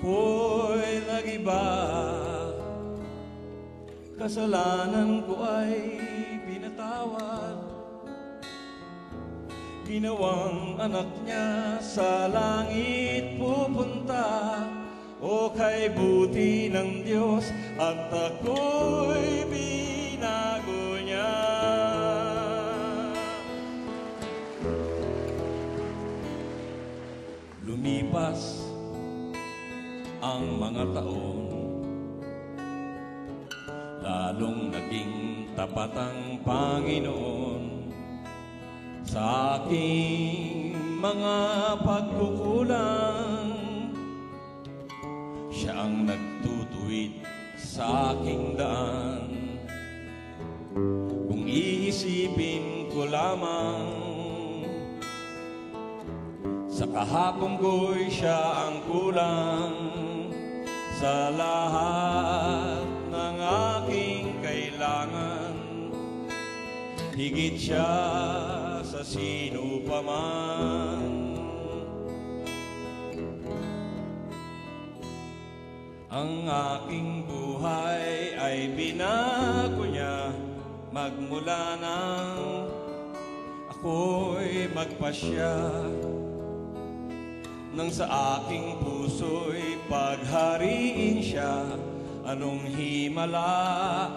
ako'y nag-iba. Kasalanan ko ay pinatawad. Ginawang anak niya sa langit pupunta. O kay buti ng Diyos at ako'y binago niya. Lumipas ang mga taon, lalong naging tapat ang Panginoon sa aking mga pagkukulang. Siya ang nagtutuwid sa aking daan. Kung iisipin ko lamang, sa kahapon ko'y siya ang kulang sa lahat ng aking kailangan. Higit siya sa sino pa man. Ang aking buhay ay binago niya magmula nang ako'y magpasya. Nang sa aking puso'y paghariin siya, anong himala,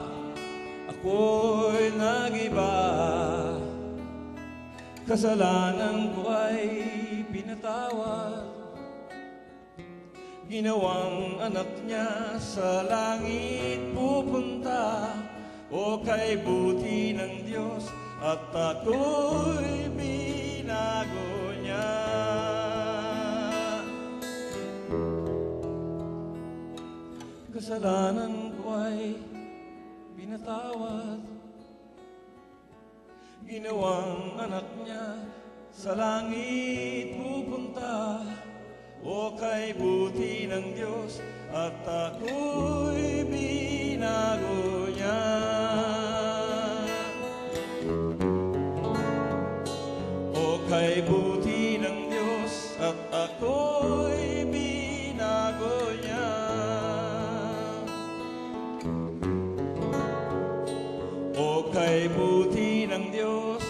ako'y nag-iba. Kasalanan ko ay pinatawad. Ginawang anak niya sa langit pupunta. O kay buti ng Diyos at ako'y binago niya. Kasalanan ko ay pinatawad. Ginawang anak niya sa langit pupunta. O kay buti ng Diyos at ako'y binago niya. O kay buti ng Diyos at ako'y binago niya. O kay buti ng Diyos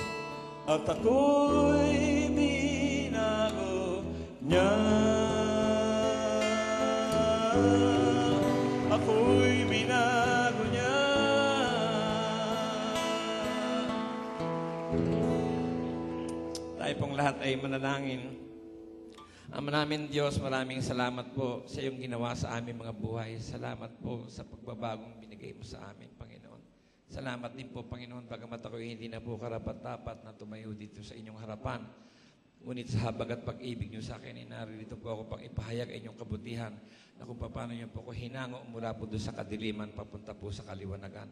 at ako'y binago niya. Ako'y binago niya. Tayo pong lahat ay manalangin. Ama namin Diyos, maraming salamat po sa iyong ginawa sa aming mga buhay. Salamat po sa pagbabagong binigay mo sa amin, Panginoon. Salamat din po, Panginoon, bagamat ako'y hindi na po karapat-dapat na tumayo dito sa inyong harapan. Ngunit sa habag at pag-ibig niyo sa akin, narito po ako pang ipahayag ang inyong kabutihan na kung paano niyo po ako hinango mula po doon sa kadiliman papunta po sa kaliwanagan.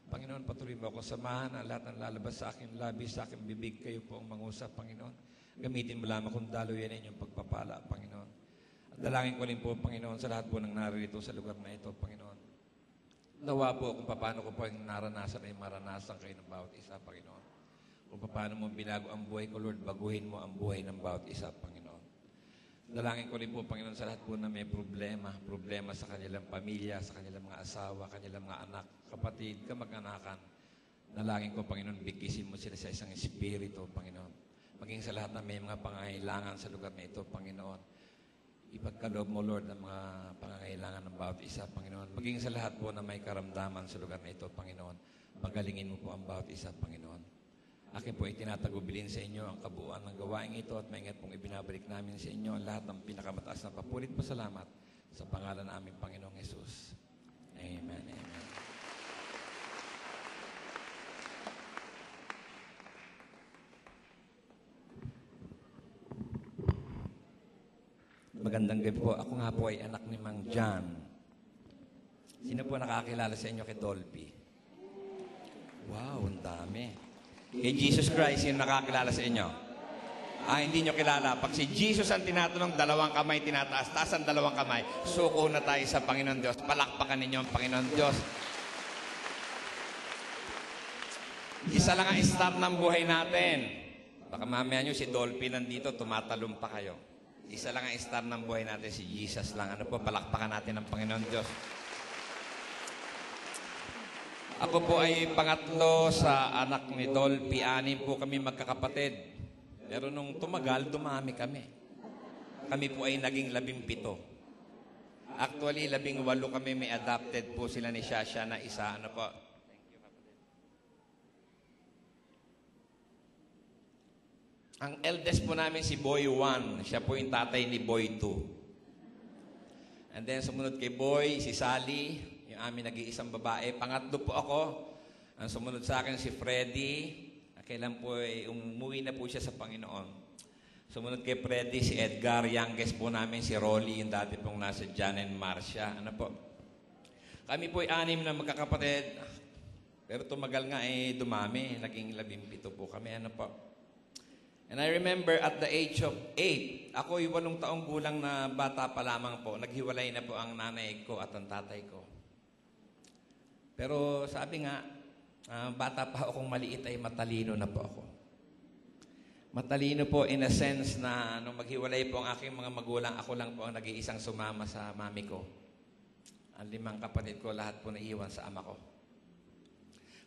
Panginoon, patuloy mo akong samahan ang lahat ng lalabas sa aking labi, sa aking bibig. Kayo po ang mangusap, Panginoon. Gamitin mo lamang kung daluyan inyong pagpapala, Panginoon. At dalangin ko rin po, Panginoon, sa lahat po ng narito sa lugar na ito, Panginoon. Nawa po kung paano ko po yung naranasan ay maranasan kayo ng bawat isa, Panginoon. Kung paano mo binago ang buhay ko, Lord, baguhin mo ang buhay ng bawat isa, Panginoon. Dalangin ko rin po, Panginoon, sa lahat po na may problema sa kanilang pamilya, sa kanilang mga asawa, kanilang mga anak, kapatid, kamag-anakan. Dalangin ko, Panginoon, bigkisin mo sila sa isang espiritu, Panginoon. Maging sa lahat na may mga pangangailangan sa lugar na ito, Panginoon. Ipagkaloob mo, Lord, ang mga pangangailangan ng bawat isa, Panginoon. Maging sa lahat po na may karamdaman sa lugar na ito, Panginoon. Pagalingin mo po ang bawat isa, Panginoon. Akin po ay tinatagubilin sa inyo ang kabuuan ng gawain ito at maingat pong ibinabalik namin sa inyo ang lahat ng pinakamataas na papurit pasalamat sa pangalan ng aming Panginoong Hesus. Amen. Amen. Magandang gabi po. Ako nga po ay anak ni Mang John. Sino po nakakilala sa inyo kay Dolphy? Wow, ang dami. Kay Jesus Christ, sino nakakilala sa inyo? Hindi nyo kilala. Pag si Jesus ang tinatanong, dalawang kamay tinataas. Taas ang dalawang kamay. Suko na tayo sa Panginoon Diyos. Palakpakan ninyo ang Panginoon Diyos. Isa lang ang start ng buhay natin. Baka mamaya nyo si Dolphy nandito, tumatalong pa kayo. Isa lang ang star ng buhay natin, si Jesus lang. Ano po, palakpakan natin ang Panginoon Diyos. Ako po ay pangatlo sa anak ni Dolphy. 6 po kami magkakapatid. Pero nung tumagal, dumami kami. Kami po ay naging 17. Actually, 18 kami. May adopted po sila ni Shasha na isa. Ano po? Ang eldest po namin si Boy 1. Siya po yung tatay ni Boy 2. And then sumunod kay Boy, si Sally, yung aming nag-iisang babae. Pangatlo po ako. Ang sumunod sa akin si Freddy. Kailan po umuwi na po siya sa Panginoon. Sumunod kay Freddy, si Edgar. Youngest po namin si Rolly, yung dati pong nasa John and Marcia. Ano po? Kami po ay 6 na magkakapatid. Pero tumagal nga dumami. Naging 17 po kami. Ano po? And I remember at the age of 8, ako yung 8 taong gulang na bata pa lamang po, naghiwalay na po ang nanay ko at ang tatay ko. Pero sabi nga, bata pa akong maliit ay matalino na po ako. Matalino po in a sense na nung maghiwalay po ang aking mga magulang, ako lang po ang nag-iisang sumama sa mami ko. Ang 5 kapatid ko, lahat po naiwan sa ama ko.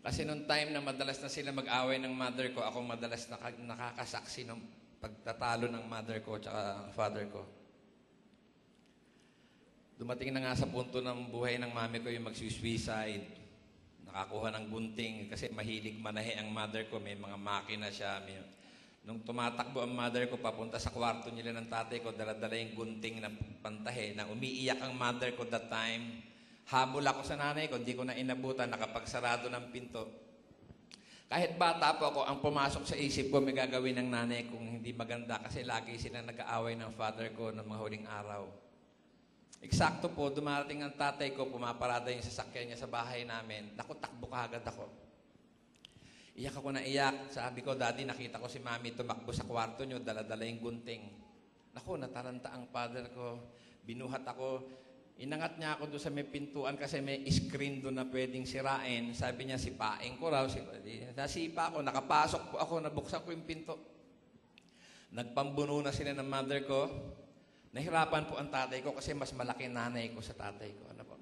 Kasi nung time na madalas na sila mag-away ng mother ko, ako madalas nakakasaksi ng pagtatalo ng mother ko at father ko. Dumating na nga sa punto ng buhay ng mami ko yung mag-suicide. Nakakuha ng gunting kasi mahilig manahe ang mother ko. May mga makina siya. Nung tumatakbo ang mother ko papunta sa kwarto nila ng tatay ko, dala-dala yung gunting na pantahe na umiiyak ang mother ko that time. Habol ako sa nanay ko, hindi ko na inabutan, nakapagsarado ng pinto. Kahit bata po ako, ang pumasok sa isip ko, may gagawin ng nanay kung hindi maganda kasi lagi silang nag-aaway ng father ko ng mga huling araw. Eksakto po, dumarating ang tatay ko, pumaparada yung sasakyan niya sa bahay namin. Naku, takbo kaagad ako. Iyak ako na iyak. Sabi ko, Daddy, nakita ko si Mami tumakbo sa kwarto niyo, dala-dala yung gunting. Naku, nataranta ang father ko. Binuhat ako. Inangat niya ako doon sa may pintuan kasi may screen doon na pwedeng sirain. Sabi niya, sipain ko raw. Nasipa ako, nakapasok po ako, nabuksan ko yung pinto. Nagpambuno na sila ng mother ko. Nahirapan po ang tatay ko kasi mas malaki nanay ko sa tatay ko. Ano po?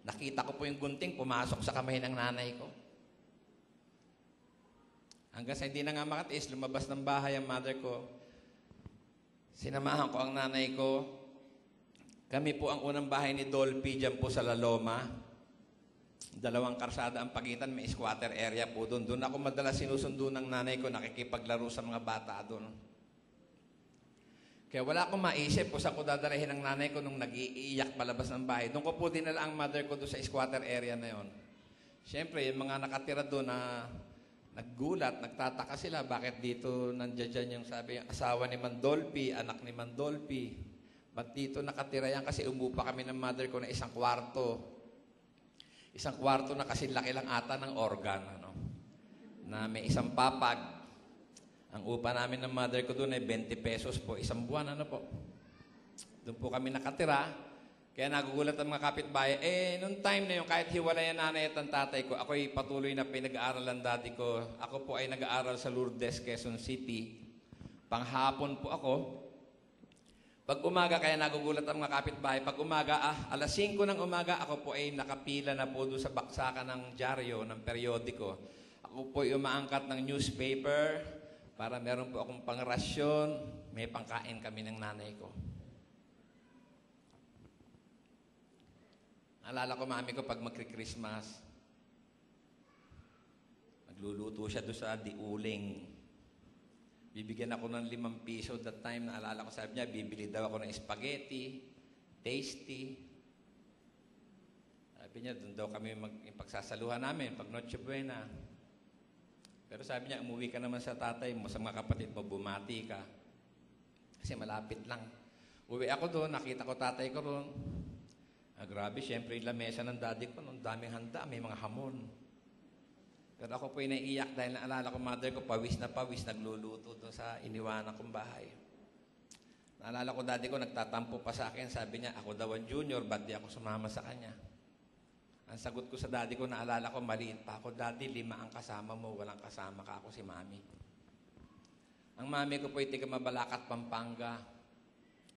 Nakita ko po yung gunting, pumasok sa kamay ng nanay ko. Hanggang sa hindi na nga makatiis, lumabas ng bahay ang mother ko. Sinamahan ko ang nanay ko. Kami po ang unang bahay ni Dolphy dyan po sa La Loma. 2 karsada ang pagitan, may squatter area po doon. Doon ako madalas sinusundo ng nanay ko, nakikipaglaro sa mga bata doon. Kaya wala akong maisip kung saan ko dadarahin ng nanay ko nung nag-iiyak palabas ng bahay. Doon ko po dinala ang mother ko doon sa squatter area na yon. Siyempre, yung mga nakatira doon na naggulat, nagtataka sila, bakit dito nandiyan yung sabi, asawa ni Mandolphy, anak ni Mandolphy. Ba't dito nakatira yan? Kasi umupa kami ng mother ko na 1 kwarto. 1 kwarto na kasi laki lang ata ng organ. Ano? Na may 1 papag. Ang upa namin ng mother ko doon ay 20 pesos po. 1 buwan. Ano po? Doon po kami nakatira. Kaya nagugulat ang mga kapitbahay. Noong time na yun, kahit hiwalay ang nanay at ang tatay ko, ako'y patuloy na pinag-aaral ang daddy ko. Ako po ay nag-aaral sa Lourdes, Quezon City. Panghapon po ako. Pag umaga, kaya nagugulat ang mga kapitbahay, pag umaga, alas 5 ng umaga, ako po ay nakapila na po doon sa baksakan ng dyaryo, ng periodiko. Ako po ay umaangkat ng newspaper para meron po akong pangrasyon, may pangkain kami ng nanay ko. Alala ko, mami ko, pag magkri-Christmas, nagluluto siya doon sa diuling. Bibigyan ako ng 5 piso that time. Naalala ko, sabi niya, bibili daw ako ng spaghetti, tasty. Sabi niya, doon daw kami pagsasaluhan namin, pag Noche Buena. Pero sabi niya, umuwi ka naman sa tatay mo, sa mga kapatid mo, bumati ka. Kasi malapit lang. Uwi ako doon, nakita ko tatay ko roon. Grabe, syempre yung lamesa ng daddy ko, nung daming handa, may mga hamon. Pero ako po ay naiiyak dahil naalala ko, mother ko, pawis, nagluluto doon sa iniwanan kong bahay. Naalala ko, daddy ko, nagtatampo pa sa akin. Sabi niya, ako daw ang junior, ba't di ako sumama sa kanya? Ang sagot ko sa daddy ko, naalala ko, maliit pa ako, daddy, 5 ang kasama mo, walang kasama ka, ako si mami. Ang mami ko po ay taga Mabalacat, Pampanga.